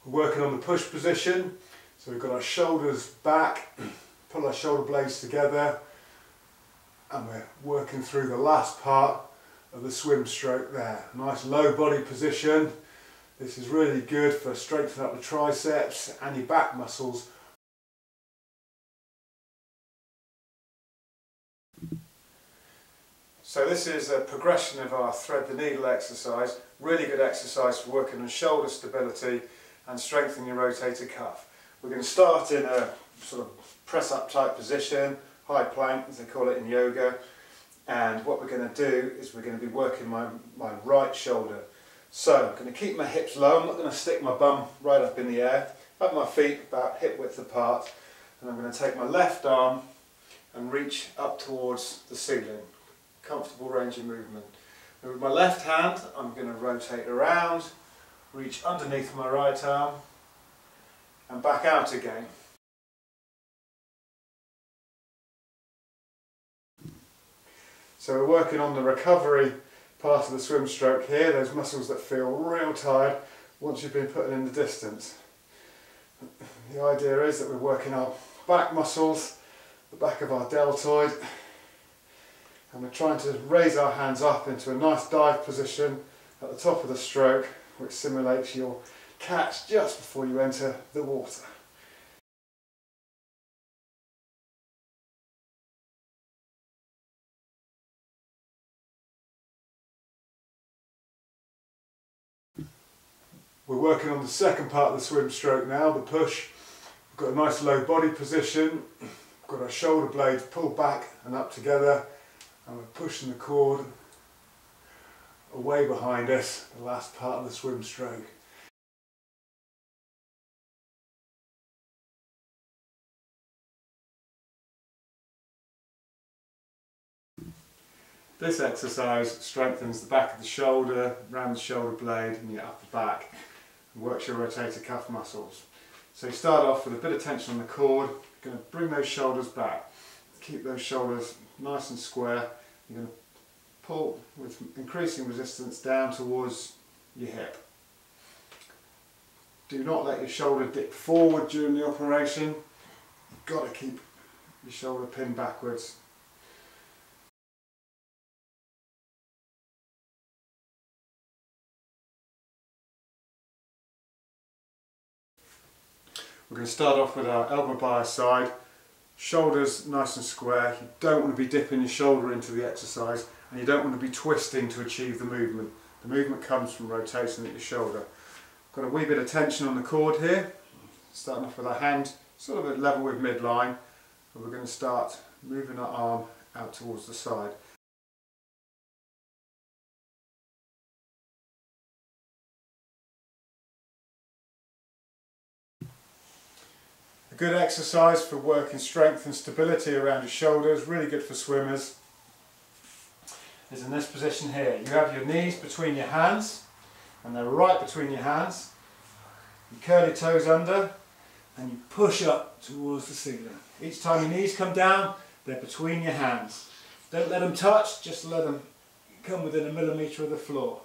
We're working on the push position, so we've got our shoulders back, pull our shoulder blades together, and we're working through the last part of the swim stroke there. Nice low body position. This is really good for strengthening up the triceps and your back muscles. So this is a progression of our thread the needle exercise. Really good exercise for working on shoulder stability and strengthening your rotator cuff. We're going to start in a sort of press up type position, high plank as they call it in yoga, and what we're going to do is we're going to be working my right shoulder. So I'm going to keep my hips low, I'm not going to stick my bum right up in the air, have my feet about hip width apart, and I'm going to take my left arm and reach up towards the ceiling. Comfortable range of movement. And with my left hand I'm going to rotate around, reach underneath my right arm and back out again. So we're working on the recovery part of the swim stroke here, those muscles that feel real tired once you've been putting in the distance. The idea is that we're working our back muscles, the back of our deltoid, and we're trying to raise our hands up into a nice dive position at the top of the stroke, which simulates your catch just before you enter the water. We're working on the second part of the swim stroke now, the push. We've got a nice low body position, we've got our shoulder blades pulled back and up together, and we're pushing the cord away behind us, the last part of the swim stroke. This exercise strengthens the back of the shoulder, round the shoulder blade and your upper back, and works your rotator cuff muscles. So you start off with a bit of tension on the cord, you're going to bring those shoulders back, keep those shoulders nice and square, you're going to pull with increasing resistance down towards your hip. Do not let your shoulder dip forward during the operation, you've got to keep your shoulder pinned backwards. We're going to start off with our elbow by our side, shoulders nice and square. You don't want to be dipping your shoulder into the exercise, and you don't want to be twisting to achieve the movement. The movement comes from rotating at your shoulder. Got a wee bit of tension on the cord here, starting off with our hand sort of at level with midline, and we're going to start moving our arm out towards the side. A good exercise for working strength and stability around your shoulders, really good for swimmers, is in this position here. You have your knees between your hands, and they're right between your hands. You curl your toes under and you push up towards the ceiling. Each time your knees come down, they're between your hands. Don't let them touch, just let them come within a millimetre of the floor.